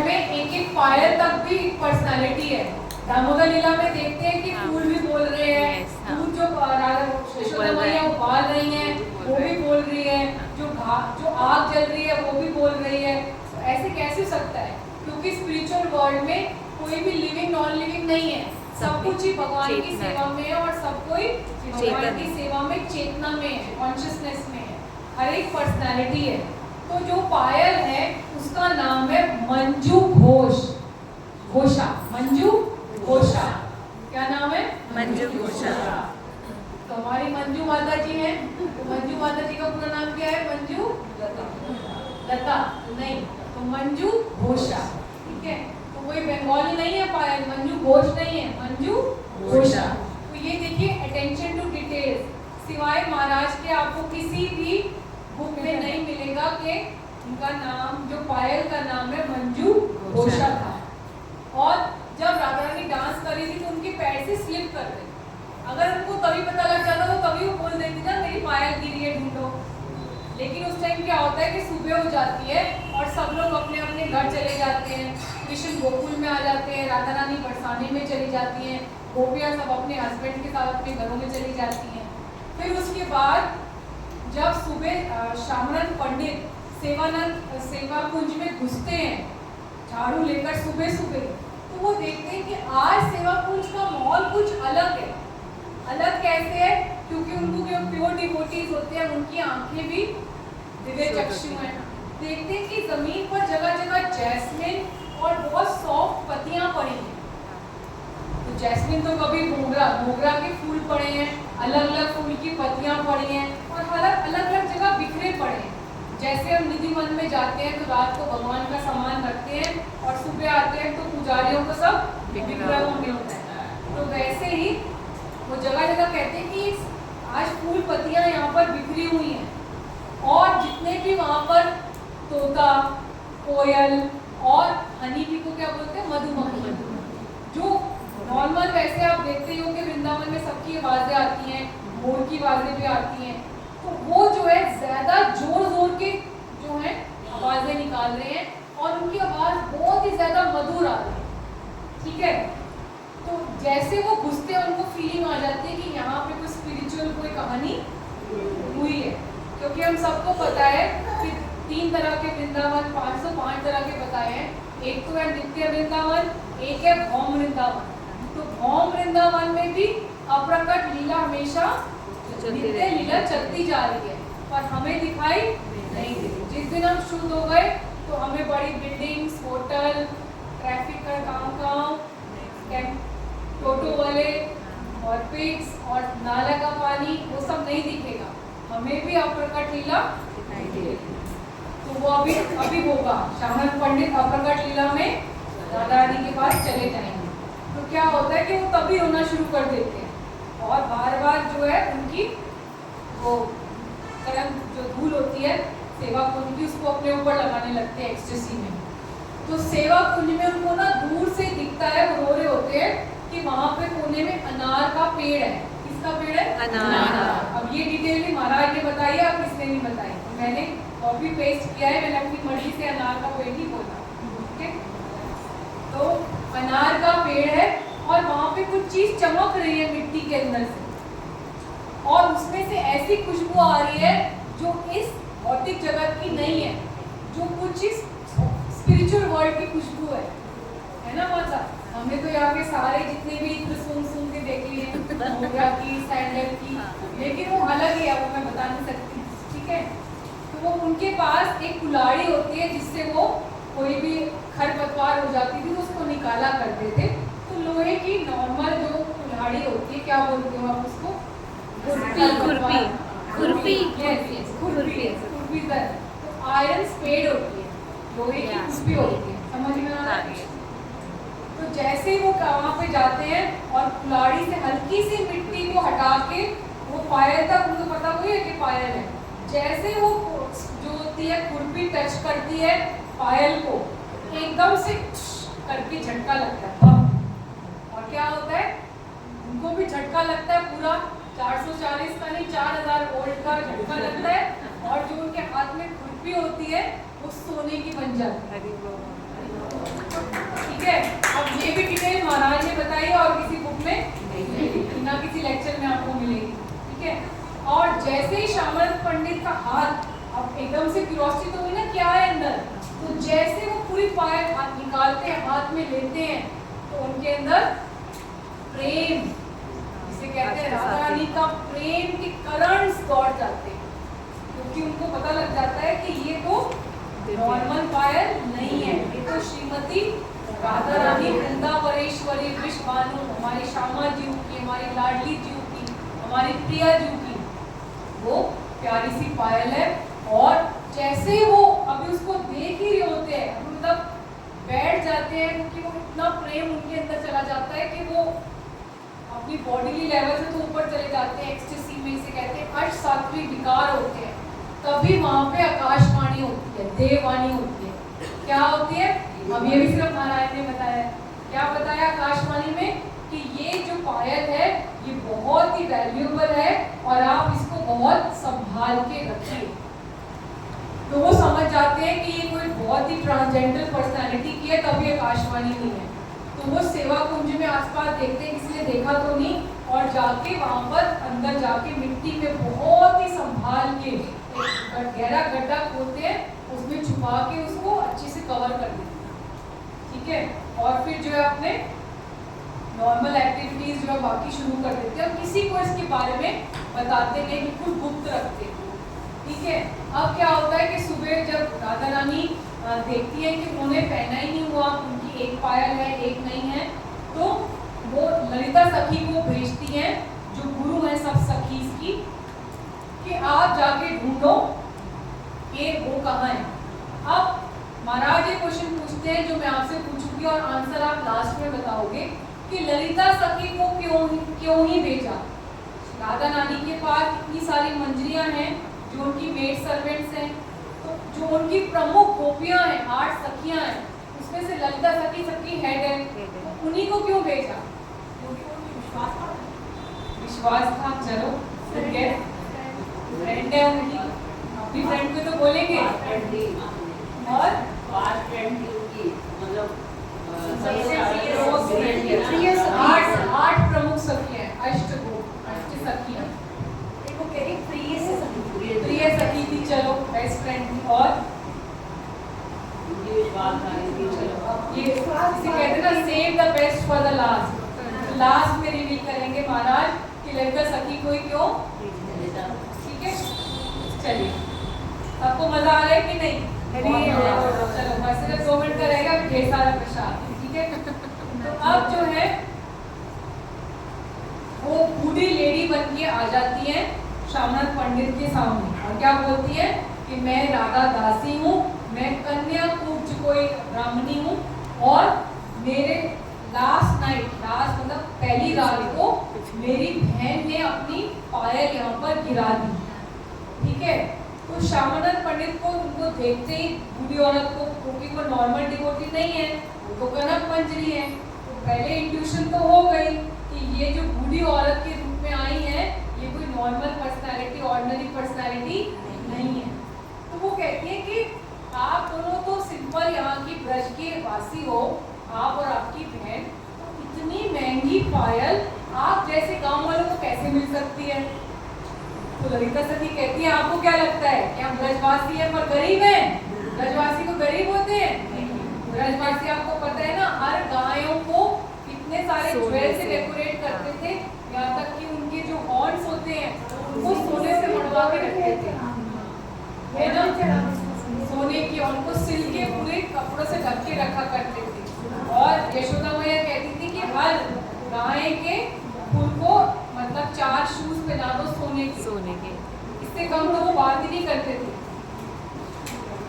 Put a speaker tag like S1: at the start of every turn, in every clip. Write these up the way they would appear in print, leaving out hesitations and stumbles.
S1: World में एक एक पायल तक भी पर्सनालिटी है। दामोदर लीला में देखते हैं कि फूल भी बोल रहे हैं, फूल जो यशोदा मैया उबाल रही हैं वो भी बोल रही है, जो आग जल रही है वो भी बोल रही है। तो ऐसे कैसे हो सकता है? क्योंकि स्पिरिचुअल वर्ल्ड में कोई भी लिविंग नॉन लिविंग नहीं है, सब कुछ ही भगवान की सेवा में है और सब कोई भगवान की सेवा में चेतना में है, कॉन्शियसनेस में है, हर एक पर्सनालिटी है। तो जो पायल है उसका नाम है मंजू घोषा। मंजू घोषा, क्या नाम है? मंजू घोषा। तो हमारी मंजू माता जी हैं, तो मंजू माता जी का पूरा नाम क्या है? मंजू लता नहीं, तो मंजू घोषा, ठीक है। तो वही बंगाली नहीं है पायल, मंजू घोष नहीं है, मंजू घोषा। तो ये देखिए अटेंशन टू डिटेल्स, सिवाय महाराज के आपको किसी भी बुक में नहीं मिलेगा कि उनका नाम, जो पायल का नाम है मंजू घोषा था। और जब राधा रानी डांस कर रही थी तो उनके पैर से स्लिप कर रहे, अगर उनको तभी पता लग जाता तो तभी वो बोल देती ना मेरी पायल गिरी है ढूंढो। लेकिन उस टाइम क्या होता है कि सुबह हो जाती है और सब लोग अपने अपने घर चले जाते हैं, कृष्ण गोकुल में आ जाते हैं, राधा रानी बरसाने में चली जाती हैं, गोपियाँ सब अपने हस्बैंड के साथ अपने घरों में चली जाती हैं। फिर उसके बाद जब सुबह श्यामनंद पंडित सेवा कुंज में घुसते हैं झाड़ू लेकर सुबह सुबह, तो वो देखते हैं कि आज सेवा कुंज का माहौल कुछ अलग है। अलग कैसे है? क्योंकि उनको जो प्योर डिवोटीज होते हैं उनकी आंखें भी दिव्य चक्षु हैं। देखते हैं कि जमीन पर जगह जगह जैस्मिन और बहुत सॉफ्ट पत्तियां पड़ी हैं। तो जैस्मिन तो कभी मोगरा के फूल पड़े हैं, अलग अलग फूल की पत्तियां पड़ी हैं और अलग अलग जगह बिखरे पड़े हैं। जैसे हम निधि वन में जाते हैं तो रात को भगवान का सामान रखते हैं और सुबह आते हैं तो पुजारियों को सब बिखरा हुआ मिलता है। तो वैसे ही वो जगह जगह कहते हैं कि आज फूल पत्तियां यहाँ पर बिखरी हुई हैं और जितने भी वहाँ पर तोता, कोयल और हनी बी को क्या बोलते हैं? मधुमक्खी। जो नॉर्मल वैसे आप देखते हो कि वृंदावन में सबकी आवाज़ें आती हैं, मोर की आवाज़ें भी आती हैं, तो वो जो है ज़्यादा जोर के जो है आवाज़ें निकाल रहे हैं और उनकी आवाज़ बहुत ही ज़्यादा मधुर आ रही है, ठीक है। तो जैसे वो घुसते हैं उनको फीलिंग आ जाती है कि यहाँ पे कोई स्पिरिचुअल कोई कहानी हुई है। क्योंकि हम सबको पता है कि 3 तरह के वृंदावन, 505 तरह के बताए हैं। एक तो है नित्य वृंदावन, एक है भौम वृंदावन। तो भौम वृंदावन में भी अप्रकट लीला हमेशा नित्य लीला चलती जा रही है, पर हमें दिखाई नहीं देती। जिस दिन हम शुद्ध हो गए तो हमें बड़ी बिल्डिंग्स, होटल, ट्रैफिक का काम, टोटो वाले और पिग्स और नाला का पानी, वो सब नहीं दिखेगा, हमें भी अप्रकट लीला दिखाई देगी। तो वो अभी होगा। श्यामनंद पंडित अप्रकट लीला में राधा रानी के पास चले जाएंगे। तो क्या होता है कि वो तभी रोना शुरू कर देते हैं और बार बार जो है उनकी वो कर्म जो धूल होती है सेवा कुंज की, उसको अपने ऊपर लगाने लगते हैं एक्सटेसी में। तो सेवा कुंज में उनको ना दूर से दिखता है, वो रो रहे होते हैं कि वहाँ पे कोने में अनार का पेड़ है। किसका पेड़ है? अनार। अब ये डिटेल भी महाराज ने बताई है, अब किसने नहीं बताई, तो मैंने कॉपी पेस्ट किया है, मैंने अपनी मर्जी से अनार का पेड़ ही बोला, ठीक है। तो अनार का पेड़ है और वहाँ पे कुछ चीज चमक रही है मिट्टी के अंदर से, और उसमें से ऐसी खुशबू आ रही है जो इस भौतिक जगत की नहीं है, जो कुछ इस स्पिरिचुअल वर्ल्ड की खुशबू है ना माता। हमने तो यहाँ के सारे जितने भी इत्र सूंघ के देख लिए, मोगरा की, सैंडल की, लेकिन वो अलग ही है, वो मैं बता नहीं सकती, ठीक है। तो वो उनके पास एक कुल्हाड़ी होती है जिससे वो कोई भी खरपतवार हो जाती थी उसको निकाला करते थे। तो लोहे की नॉर्मल जो कुल्हाड़ी होती है, क्या बोलते हो आप उसको? खुरपी। तो आयरन स्पेड होती है, लोहे की खुरपी होती है, समझ में आ रहा है? तो जैसे ही वो वहाँ पे जाते हैं और कुल्हाड़ी से हल्की सी मिट्टी को हटा के वो पायल तक, उनको पता हुई है कि पायल है, जैसे वो जो होती है खुरपी टच करती है पायल को, एकदम से करके झटका लगता है। और क्या होता है? उनको भी झटका लगता है, पूरा 440 का नहीं 4000 वोल्ट का झटका लगता है, और जो उनके हाथ में खुरपी होती है वो सोने की बन जाती है। ठीक है। अब ये भी डिटेल महाराज ने बताई और किसी बुक में ना किसी लेक्चर में आपको मिलेगी, ठीक है। और जैसे ही शामल पंडित का हाथ, अब एकदम से क्यूरियोसिटी तो हुई ना क्या है अंदर, तो जैसे वो पूरी पायल हाथ निकालते हैं, हाथ में लेते हैं, तो उनके अंदर प्रेम, जिसे कहते हैं राधा रानी का प्रेम के करंट्स दौड़ जाते हैं, क्योंकि उनको पता लग जाता है कि ये तो नॉर्मल पायल नहीं है, ये तो श्रीमती राधा रानी वृंदावनेश्वरी विश्वभानु, हमारी श्यामा जी की, हमारी लाडली जी की, हमारी प्रिया जी की वो प्यारी सी पायल है। और जैसे वो अभी उसको देख ही रहे होते हैं, मतलब बैठ जाते हैं, क्योंकि वो इतना प्रेम उनके अंदर चला जाता है कि वो अपनी बॉडीली लेवल से तो ऊपर चले जाते हैं, एक्सटेसी में इसे कहते हैं अष्ट सात्विक विकार होते हैं। तभी वहां पे आकाशवाणी होती है, देववाणी होती है। क्या होती है? अब ये भी सिर्फ महाराज ने बताया। क्या बताया आकाशवाणी में? कि ये जो पायल है ये बहुत ही वैल्यूएबल है और आप इसको बहुत संभाल के रखिए। तो वो समझ जाते हैं कि ये कोई बहुत ही ट्रांसजेंडर पर्सनालिटी की है, तभी आकाशवाणी नहीं है। तो वो सेवा कुंज में आसपास देखते हैं, किसी ने देखा तो नहीं, और जाके वहां पर अंदर जाके मिट्टी में बहुत ही संभाल के एक गहरा गड्ढा खोदते हैं, उसमें छुपा के उसको अच्छे से कवर कर देते हैं, ठीक है। और फिर जो है अपने नॉर्मल एक्टिविटीज जो है बाकी शुरू कर देते हैं और किसी को इसके बारे में बताते नहीं, बिल्कुल गुप्त रखते हैं, ठीक है। अब क्या होता है कि सुबह जब राधा रानी देखती है कि उन्होंने पहना ही नहीं हुआ, उनकी एक पायल है एक नहीं है, तो वो ललिता सखी को भेजती हैं, जो गुरु है सब सखीज की, कि आप जाके ढूंढो कि वो कहाँ है। अब महाराज ये क्वेश्चन पूछते हैं जो मैं आपसे पूछूंगी और आंसर आप लास्ट में बताओगे कि ललिता सखी को क्यों ही भेजा। राधा रानी के पास इतनी सारी मंजरियां हैं जो उनकी मेड सर्वेंट्स हैं, तो जो उनकी प्रमुख गोपियां हैं, 8 सखियां हैं, उसमें से ललिता सखी सबकी हेड है, तो उन्हीं को क्यों भेजा? क्योंकि उनको विश्वास था। चलो ठीक है, फ्रेंड है उनकी, अपनी फ्रेंड को तो बोलेंगे। और 8 प्रमुख सखियां हैं, अष्ट सखियां, प्रिय सखी थी, चलो बेस्ट फ्रेंड थी। और ये इसे कहते हैं ना save the best for the last. Last में रिवील करेंगे महाराज कि ललिता सखी कोई क्यों, ठीक है। चलिए, आपको मजा आ रहा है कि नहीं? चलो बस सिर्फ 2 मिनट का रहेगा, ढेर सारा प्रसाद, ठीक है। तो अब जो है वो बूढ़ी लेडी बन के आ जाती है शामल पंडित के सामने और क्या बोलती है कि मैं राधा दासी हूँ, मैं कन्या कुब्ज कोई ब्राह्मणी हूँ, और मेरे लास्ट नाइट, लास्ट मतलब पहली रात को मेरी बहन ने अपनी पायल यहाँ पर गिरा दी, ठीक है। तो श्यामानंद पंडित को उनको देखते ही बूढ़ी औरत को, क्योंकि वो नॉर्मल डिवोटी नहीं है, वो तो कनक मंजरी है, तो पहले इंट्यूशन तो हो गई कि ये जो बूढ़ी औरत के रूप में आई है ये कोई नॉर्मल पर्सनालिटी, ऑर्डिनरी पर्सनालिटी नहीं है। तो वो कहती है कि आप दोनों तो सिंपल यहाँ की ब्रज के वासी हो, आप और आपकी बहन, तो इतनी महंगी पायल आप जैसे गांव वालों को कैसे मिल सकती है? तो ललिता सखी कहती है आपको क्या लगता है कि हम ब्रजवासी हैं पर गरीब हैं? ब्रजवासी को गरीब होते हैं? ब्रजवासी आपको पता है ना, हर गायों को इतने सारे ज्वेल से डेकोरेट करते थे, यहाँ तक कि उनके जो हॉर्न्स होते हैं उनको सोने से मड़वा के रखते थे, है ना, सोने की, उनको सिल के पूरे कपड़ों से ढक के रखा करते थे। और यशोदा मैया कहती थी कि हर गाय के फूल को मतलब 4 शूज पहना दो सोने के, इससे कम तो वो बात ही नहीं करते थे।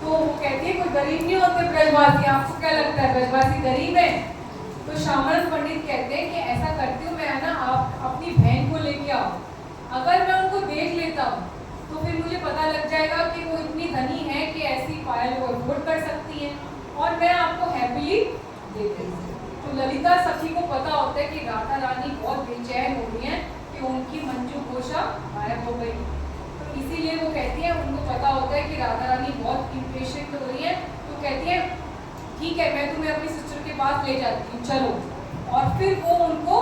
S1: तो वो कहती है कोई गरीब नहीं होते ब्रजवासी, आपको क्या लगता है ब्रजवासी गरीब है? तो श्यामानंद पंडित कहते हैं कि ऐसा करती हूँ मैं ना, आप अपनी बहन को लेके आओ, अगर मैं उनको देख लेता हूँ तो फिर मुझे पता लग जाएगा कि वो इतनी धनी है कि ऐसी पायल को अफोर्ड कर सकती है और मैं आपको हैप्पीली दे देती हूँ। तो ललिता सखी को पता होता है कि राधा रानी बहुत बेचैन हो गई हैं कि उनकी मंजू घोषा गायब हो गई, तो इसीलिए वो कहती है, उनको पता होता है कि राधा रानी बहुत इम्पेशेंट हो रही है, तो कहती है ठीक है मैं तुम्हें अपनी सिस्टर के के पास ले जाती हूँ, चलो। और फिर वो उनको,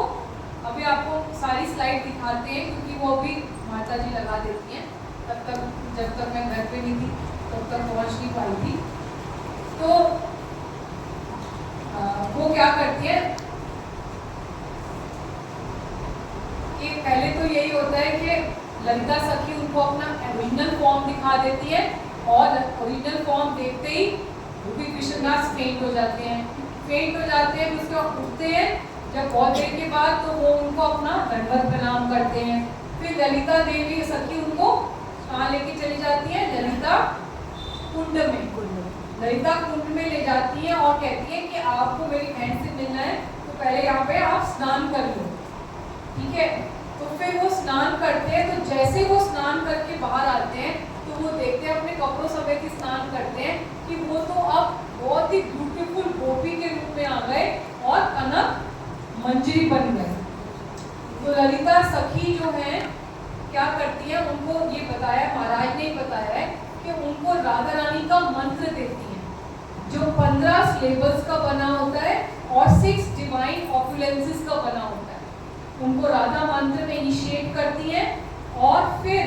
S1: अभी आपको सारी स्लाइड दिखाते हैं क्योंकि वो अभी माता जी लगा देती हैं, तब तक जब तक मैं घर पे नहीं थी तब तक पहुँच नहीं पाई थी। तो वो क्या करती है कि पहले तो यही होता है कि ललिता सखी उनको अपना ओरिजिनल फॉर्म दिखा देती है, और ओरिजिनल फॉर्म देखते ही वो भी कृष्णदास फेंट हो जाते हैं, उसके बाद उठते हैं। जब बहुत देर के बाद तो वो उनको अपना दंडवत प्रणाम करते हैं। फिर ललिता देवी सखी उनको कहाँ लेके चली जाती है, ललिता कुंड में ले जाती है और कहती है कि आपको मेरी बहन से मिलना है तो पहले यहाँ पे आप स्नान कर लो, ठीक है। तो फिर वो स्नान करते हैं, तो जैसे वो स्नान करके बाहर आते हैं तो वो देखते हैं अपने कपड़ों समेत ही स्नान करते हैं कि वो तो अब बहुत ही ब्यूटीफुल गोपी के रूप में आ गए और कनक मंजरी बन गए। तो ललिता सखी जो है क्या करती है, उनको ये बताया, महाराज ने बताया है कि उनको राधा रानी का मंत्र देती है जो 15 सिलेबस का बना होता है और 6 डिवाइन ऑपुलेंसेस का बना होता है। उनको राधा मंत्र में इनिशिएट करती है, और फिर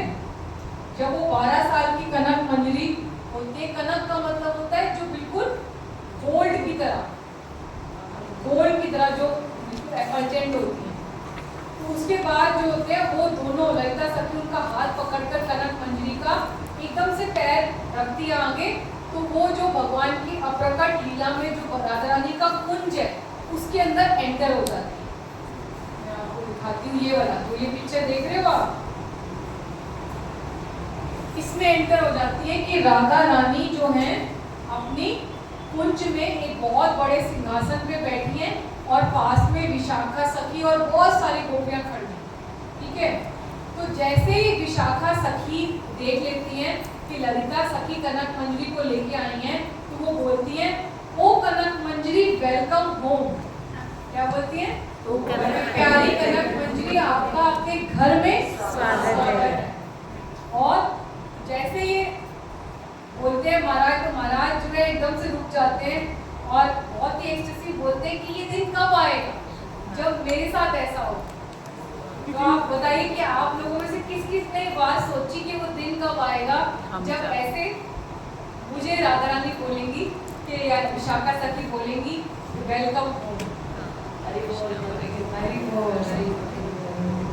S1: जब वो 12 साल की कनक मंजरी होती है, कनक का मतलब होता है जो बिल्कुल गोल्ड की तरह जो बिल्कुल एफल्जेंट होती है। तो उसके बाद जो होते हैं वो दोनों ललिता सखी उनका हाथ पकड़कर कनक मंजरी का एकदम से पैर रखती है आगे, तो वो जो भगवान की अप्रकट लीला में जो राधा रानी का कुंज है उसके अंदर एंटर हो जाती है। मैं आपको दिखाती हूँ ये वाला, तो ये पिक्चर देख रहे हो आप, इसमें एंटर हो जाती है कि राधा रानी जो है अपनी कुंज में एक बहुत बड़े सिंहासन पे बैठी हैं और पास में विशाखा सखी और बहुत सारी गोपियां खड़ी हैं, ठीक है। तो जैसे ही विशाखा सखी देख लेती हैं कि ललिता सखी कनक मंजरी को लेके आई हैं, तो वो बोलती हैं, ओ कनक मंजरी वेलकम होम। क्या बोलती हैं? तो प्यारी कनक मंजरी आपका आपके घर में स्वागत है। और जैसे ये बोलते हैं महाराज, तो महाराज जो है एकदम से रुक जाते हैं और बहुत ही एक्सटेसिव बोलते हैं कि ये दिन कब आएगा जब मेरे साथ ऐसा हो। तो आप बताइए कि आप लोगों में से किस किस ने बात सोची कि वो दिन कब आएगा जब ऐसे मुझे राधा रानी बोलेंगी कि या विशाखा सखी बोलेंगी वेलकम होम।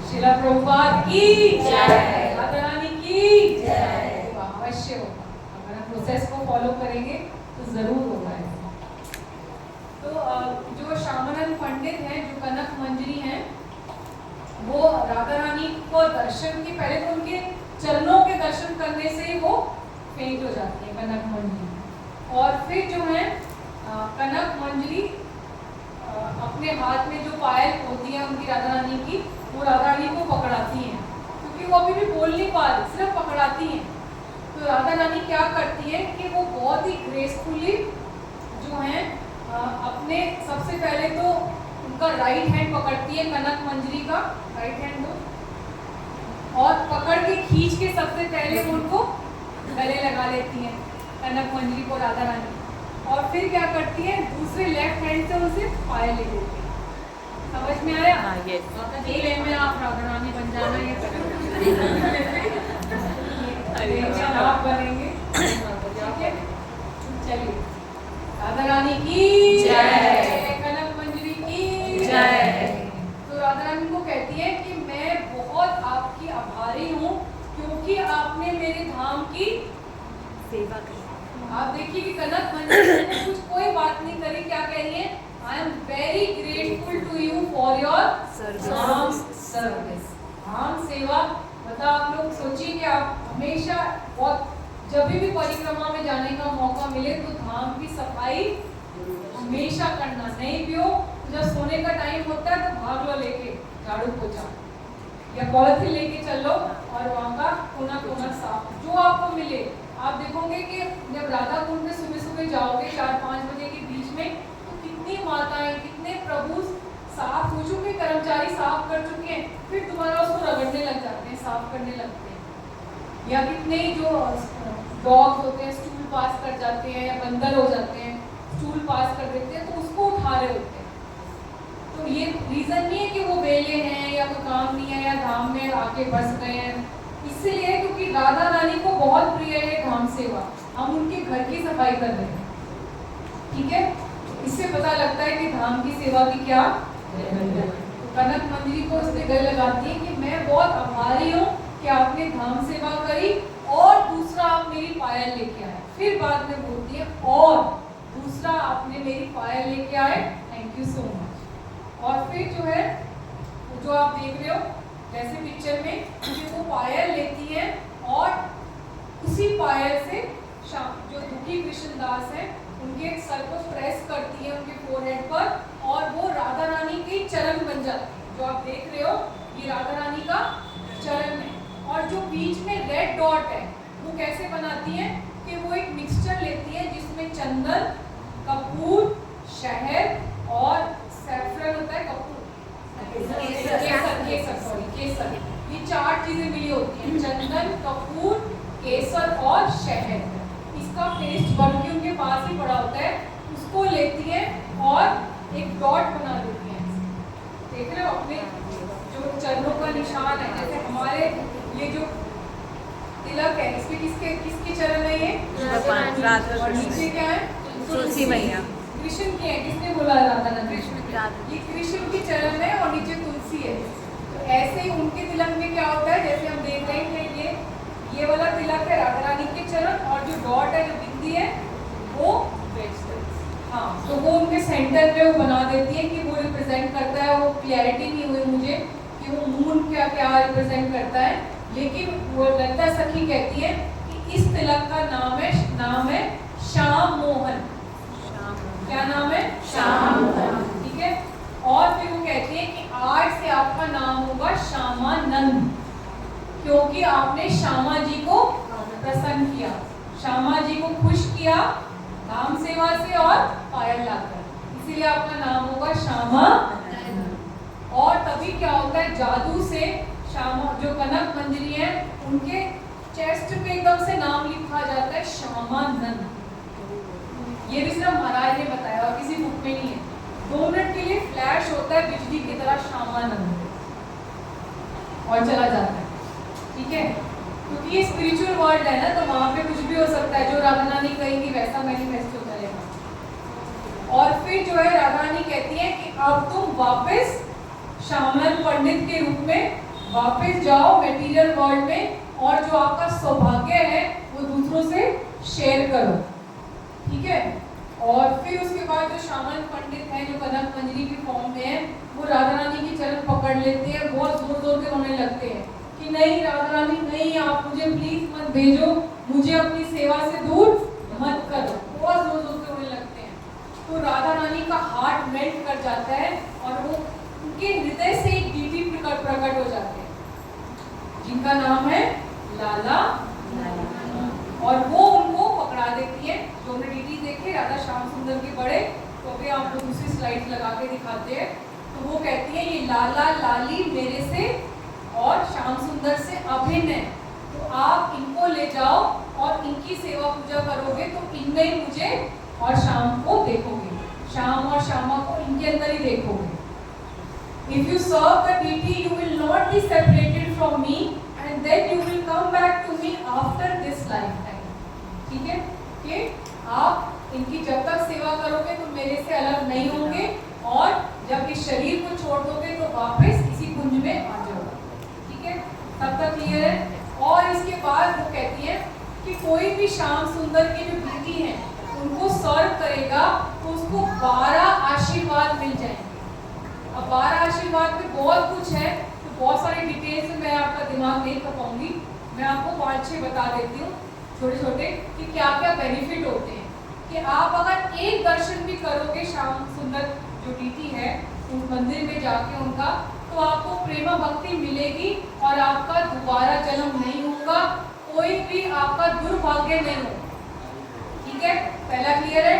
S1: श्रीला प्रभुपाद की जय, राधा रानी की जय। अवश्य होगा, अगर हम प्रोसेस को फॉलो करेंगे तो जरूर होगा। तो जो श्यामानंद पंडित हैं, जो कनक मंजरी हैं, वो राधा रानी को दर्शन के पहले तो उनके चरणों के दर्शन करने से ही वो फेंट हो जाती है कनक मंजरी। और फिर जो है कनक मंजरी अपने हाथ में जो पायल होती है उनकी राधा रानी की, वो राधा रानी को पकड़ाती हैं क्योंकि वो अभी भी बोल नहीं पा रही, सिर्फ पकड़ाती हैं। तो राधा रानी क्या करती है कि वो बहुत ही ग्रेसफुली जो है अपने सबसे पहले तो उनका राइट हैंड पकड़ती है कनक मंजरी का, राइट हैंड दो, और पकड़ के खींच के सबसे पहले वो उनको गले लगा लेती है कनक मंजरी को राधा रानी। और फिर क्या करती है, दूसरे लेफ्ट हैंड से उनसे पायल ले लेती है। समझ में आया? ये में आप राधा रानी बन जाना, ये आप बनेंगे, ठीक है। चलिए, राधा रानी की जय, कनक मंजरी की जय। तो राधा रानी को कहती है कि मैं बहुत आपकी आभारी हूँ क्योंकि आपने मेरे धाम की सेवा की। आप देखिए कि कनक मंजरी ने कुछ कोई बात नहीं करी, क्या कह रही है, I am very grateful to you for your service. धाम सेवा मतलब आप लोग सोचिए कि आप हमेशा बहुत जब भी परिक्रमा में जाने का मौका मिले तो धाम की सफाई हमेशा करना। नहीं भी हो तो जब सोने का टाइम होता है तो भाग लो लेके झाड़ू पोछा या पॉलिथीन लेके चलो और वहाँ का कोना कोना साफ जो आपको मिले। आप देखोगे कि जब राधा कुंड में सुबह सुबह जाओगे 4-5 बजे के बीच में, तो कितनी माताएं, कितने प्रभु साफ हो चुके, कर्मचारी साफ कर चुके हैं, फिर दोबारा उसको रगड़ने लग जाते हैं, साफ करने लगते हैं। या कितने जो डॉग होते हैं स्टूल पास कर जाते हैं या बंदर हो जाते हैं, स्टूल पास कर देते हैं, तो उसको उठा रहे होते हैं। तो ये रीजन नहीं है कि वो वेले हैं या कोई काम नहीं है या धाम में आके बस गए हैं, इसलिए क्योंकि राधा रानी को बहुत प्रिय है धाम सेवा। हम उनके घर की सफाई कर रहे हैं, ठीक है। इससे पता लगता है कि धाम की सेवा की क्या। कनक मंजरी को उसने गले लगाती है कि मैं बहुत आभारी हूँ कि आपने धाम सेवा करी और दूसरा आप मेरी पायल लेके आए। फिर बाद में बोलती है और दूसरा आपने मेरी पायल लेके आए, थैंक यू सो मच। और फिर जो है जो आप देख रहे हो जैसे पिक्चर में कि वो पायल लेती है और उसी पायल से जो दुखी कृष्णदास है उनके सर को प्रेस करती है उनके फोरहेड पर, और वो राधा रानी के चरण बन जाती है। जो आप देख रहे हो ये राधा रानी का चरण है। और जो बीच में रेड डॉट है वो कैसे बनाती है कि वो एक मिक्सचर लेती है जिसमें चंदन, कपूर, शहद और सैफरन होता है, कपूर केसर, ये 4 चीजें मिली होती हैं, चंदन, कपूर, केसर और शहद। इसका पेस्ट बन के उनके पास ही पड़ा होता है, उसको लेती है और एक डॉट बना देती है। देख रहे हो अपने जो चरणों का निशान है, जैसे हमारे ये जो तिलक है इसमें किसके चरण है ये, और नीचे क्या है,
S2: तुलसी मैया,
S1: कृष्ण के हैं। किसने बोला राधा रानी, ये कृष्ण के चरण है और नीचे तुलसी है। तो ऐसे ही उनके तिलक में क्या होता है, जैसे हम देख रहे हैं कि ये वाला तिलक है राधा रानी के चरण, और जो डॉट है जो बिंदी है वो हाँ, तो वो उनके सेंटर पे वो बना देती है कि वो रिप्रेजेंट करता है। वो क्लैरिटी नहीं हुई मुझे कि वो मून क्या क्या रिप्रेजेंट करता है, लेकिन वो ललिता सखी कहती है कि इस तिलक का नाम है श्याम मोहन। क्या नाम है, श्याम मोहन, ठीक है। और फिर वो कहती है कि आज से आपका नाम होगा श्यामानंद, क्योंकि आपने श्यामा जी को प्रसन्न किया, श्यामा जी को खुश किया धाम सेवा से और पायल लाकर, इसीलिए आपका नाम होगा श्यामा। और तभी क्या होता है, जादू से श्यामा जो कनक मंजरी है उनके चेस्ट पे एकदम से नाम लिखा जाता है श्यामानंद। ये भी सिर्फ महाराज ने बताया और किसी बुक में नहीं है। 2 मिनट के लिए फ्लैश होता है बिजली की तरह श्यामानंद और चला जाता है, ठीक है। क्योंकि ये स्पिरिचुअल वर्ल्ड है ना, तो वहां पे कुछ भी हो सकता है, जो राधा रानी कहेंगी वैसा मैनिफेस्ट होता रहेगा। और फिर जो है राधा रानी कहती है कि अब तुम वापस श्यामनंद पंडित के रूप में वापस जाओ मटेरियल वर्ल्ड में, और जो आपका सौभाग्य है वो दूसरों से शेयर करो, ठीक है। और फिर उसके बाद जो श्यामनंद पंडित हैं जो कनक मंजरी की फॉर्म में है, वो राधा रानी की चरण पकड़ लेते हैं, बहुत जोर जोर के रोने लगते हैं कि नहीं राधा रानी नहीं, आप मुझे प्लीज मत भेजो, मुझे अपनी सेवा से दूर मत करो, बहुत जोर जोर के रोने लगते हैं। तो राधा रानी का हार्ट मेल्ट कर जाता है और वो उनके हृदय से एक दीदी प्रकट हो जाते हैं जिनका नाम है लाला, और वो उनको पकड़ा देती है। जो हमने डीटी देखे राधा श्याम सुंदर के बड़े, तो अभी आप लोग दूसरी स्लाइड लगा के दिखाते हैं। तो वो कहती है ये लाला लाली मेरे से और श्याम सुंदर से अभिन्न है, तो आप इनको ले जाओ और इनकी सेवा पूजा करोगे तो इनमें ही मुझे और श्याम को देखोगे, श्याम और श्यामा को इनके अंदर ही देखोगे। If you serve the deity, you will not be separated from me, and then you will come back to me after this lifetime. ठीक है कि आप इनकी जब तक सेवा करोगे तो मेरे से अलग नहीं होंगे, और जब इस शरीर को छोड़ दोगे तो वापस इसी कुंज में आ जाओगे, ठीक है। तब तक क्लियर है। और इसके बाद वो कहती है कि कोई भी श्याम सुंदर के जो बेटी हैं उनको सर्व करेगा तो उसको 12 आशीर्वाद मिल जाएंगे। अब 12 आशीर्वाद में बहुत कुछ है, तो बहुत सारी डिटेल्स मैं आपका दिमाग नहीं कर पाऊंगी, मैं आपको 5-6 बता देती हूँ छोटे छोटे कि क्या क्या बेनिफिट होते हैं। कि आप अगर एक दर्शन भी करोगे श्याम सुंदर जो डीटी है उस मंदिर में जाके उनका, तो आपको प्रेम भक्ति मिलेगी और आपका दोबारा जन्म नहीं होगा, कोई भी आपका दुर्भाग्य नहीं होगा, ठीक है। पहला क्लियर है।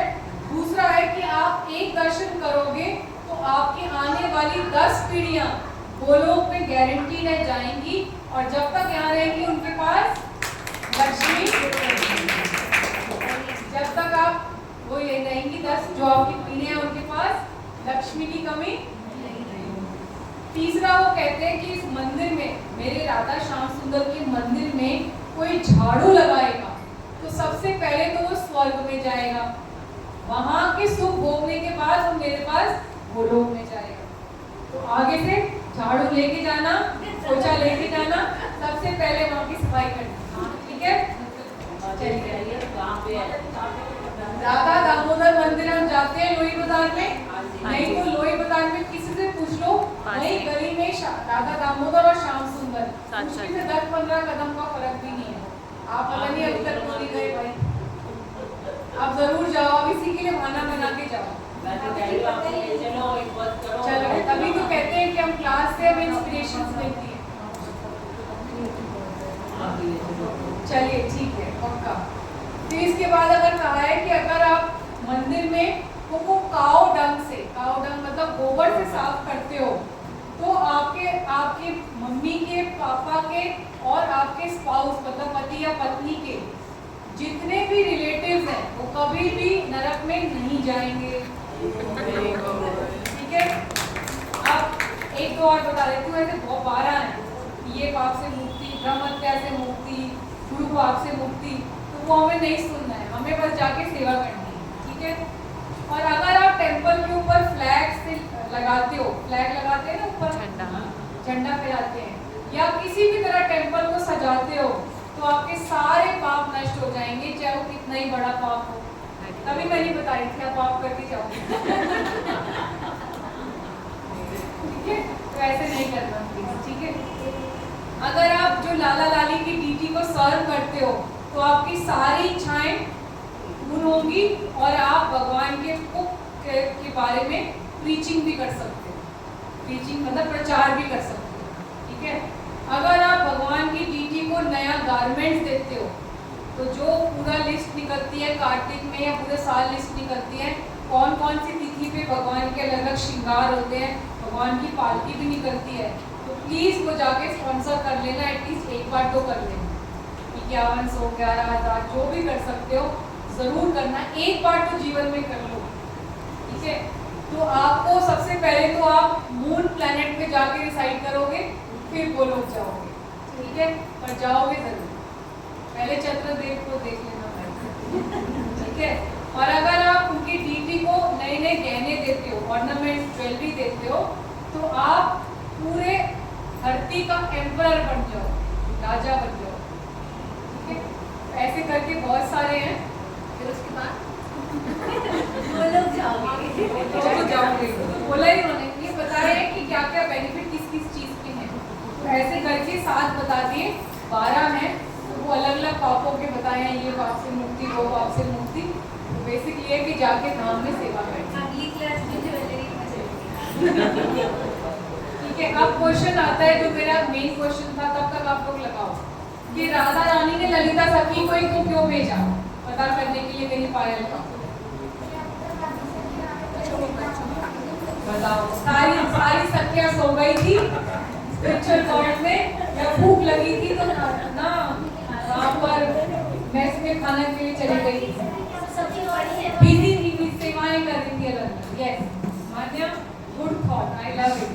S1: दूसरा है कि आप एक दर्शन करोगे तो आपकी आने वाली 10 पीढ़ियां गोलोक में गारंटी रह जाएंगी, और जब तक यहाँ रहेंगी उनके पास लक्ष्मी, जब तक आप वो ये रहेंगी 10 जो आपकी पीढ़ियां उनके पास लक्ष्मी की कमी नहीं। तीसरा वो कहते हैं कि इस मंदिर में, मेरे राधा श्याम सुंदर के मंदिर में कोई झाड़ू लगाएगा तो सबसे पहले तो वो स्वर्ग में जाएगा, वहां के सुख भोगने के बाद वो मेरे पास गोलोक में जाएगा। तो आगे से झाड़ू लेके जाना, पोछा लेके जाना, सबसे पहले वहां की सफाई करना, ठीक है। चलिए राधा दामोदर मंदिर हम जाते हैं लोही बाजार में, नहीं तो लोही बाजार में किसी से पूछ लो, नहीं गली में राधा दामोदर और श्याम सुंदर मुश्किल से 10-15 कदम का फर्क भी नहीं है। आप पता नहीं अभी तक क्यों नहीं गए भाई, आप जरूर जाओ, अब इसी के लिए बहाना बना के जाओ। चलो तभी तो कहते हैं कि हम क्लास से हमें इंस्पिरेशन मिलती है। चलिए ठीक है, पक्का। फिर इसके बाद अगर कहा है कि अगर आप मंदिर में को काव डंग से, काव डंग मतलब गोबर से साफ करते हो, तो आपके मम्मी के, पापा के और आपके स्पाउस मतलब पति या पत्नी के जितने भी रिलेटिव्स हैं वो कभी भी नरक में नहीं जाएंगे, ठीक है। अब एक दो और बता देती हूँ, ऐसे बहुत 12 हैं, ये पाप से मुक्ति, ब्रह्म हत्या से मुक्ति, गुरु पाप से मुक्ति, तो वो हमें नहीं सुनना है, हमें बस जाके सेवा करनी है, ठीक है। और अगर आप टेंपल के ऊपर फ्लैग से लगाते हो, फ्लैग लगाते हैं ना ऊपर, झंडा फहराते हैं, या किसी भी तरह टेंपल को सजाते हो, तो आपके सारे पाप नष्ट हो जाएंगे, चाहे वो कितना ही बड़ा पाप हो। तभी मैं नहीं बताई थी आप पाप करके जाओगे, ठीक है। तो ऐसे नहीं करना प्लीज, ठीक है। अगर आप जो लाला लाली की डीटी को सर्व करते हो, तो आपकी सारी इच्छाएं पूर्ण होंगी और आप भगवान के कुक के बारे में प्रीचिंग भी कर सकते हो, प्रीचिंग मतलब प्रचार भी कर सकते हो, ठीक है। अगर आप भगवान की डीटी को नया गारमेंट्स देते हो, तो जो पूरा लिस्ट निकलती है कार्तिक में या पूरे साल लिस्ट निकलती है, कौन कौन सी तिथि पे भगवान के अलग अलग श्रृंगार होते हैं, भगवान की पालकी भी निकलती है, तो प्लीज वो जाके स्पॉन्सर कर लेना, एटलीस्ट एक बार तो कर लेना, 5100 11,000 जो भी कर सकते हो जरूर करना, एक बार तो जीवन में कर लो, ठीक है। तो आपको सबसे पहले तो आप मून प्लैनेट पे जाके रिसाइड करोगे, फिर गोलोक जाओगे, ठीक है, पर जाओगे जरूर, पहले चंद्रदेव को देख लेना भाई, ठीक है। और अगर आप उनकी डीटी को नए नए गहने देते हो, ऑर्नामेंट ज्वेलरी देते हो, तो आप पूरे धरती का एम्परर बन जाओ, राजा बन जाओ, ठीक है। ऐसे करके बहुत सारे हैं, फिर उसके बाद गोलोक जाओगे, तो जाओगे, तो बोला ही उन्होंने, ये बता रहे हैं कि क्या क्या बेनिफिट किस किस चीज के हैं, तो ऐसे करके 7 बता दिए, 12 हैं, तो वो अलग अलग पापों के बताए हैं, ये पाप से मुक्ति, वो पाप से मुक्ति। तो बेसिकली है कि जाके धाम में सेवा करें। अगली क्लास में ज्वेलरी ठीक है। अब क्वेश्चन आता है जो मेरा मेन क्वेश्चन था, तब तक आप लोग लगाओ कि राधा रानी ने ललिता सखी को ही क्यों भेजा, पता करने के लिए मेरी पायल का बताओ। सारी सखियां सो गई थी स्पिरिचुअल वर्ल्ड में, या भूख लगी थी तो ना वहाँ पर मेस में खाना के लिए चली गई, बिजी थी, सेवाएं कर रही थी अलग। Yes Manya, good thought, I love it.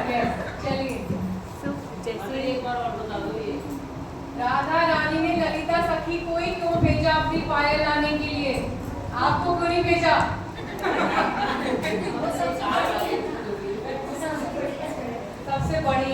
S1: Yes चलिए, जैसे एक बार और बता दो, ये राधा रानी ने ललिता सखी को ही क्यों भेजा अपनी पायल लाने के लिए, आपको क्यों नहीं भेजा? सबसे बड़ी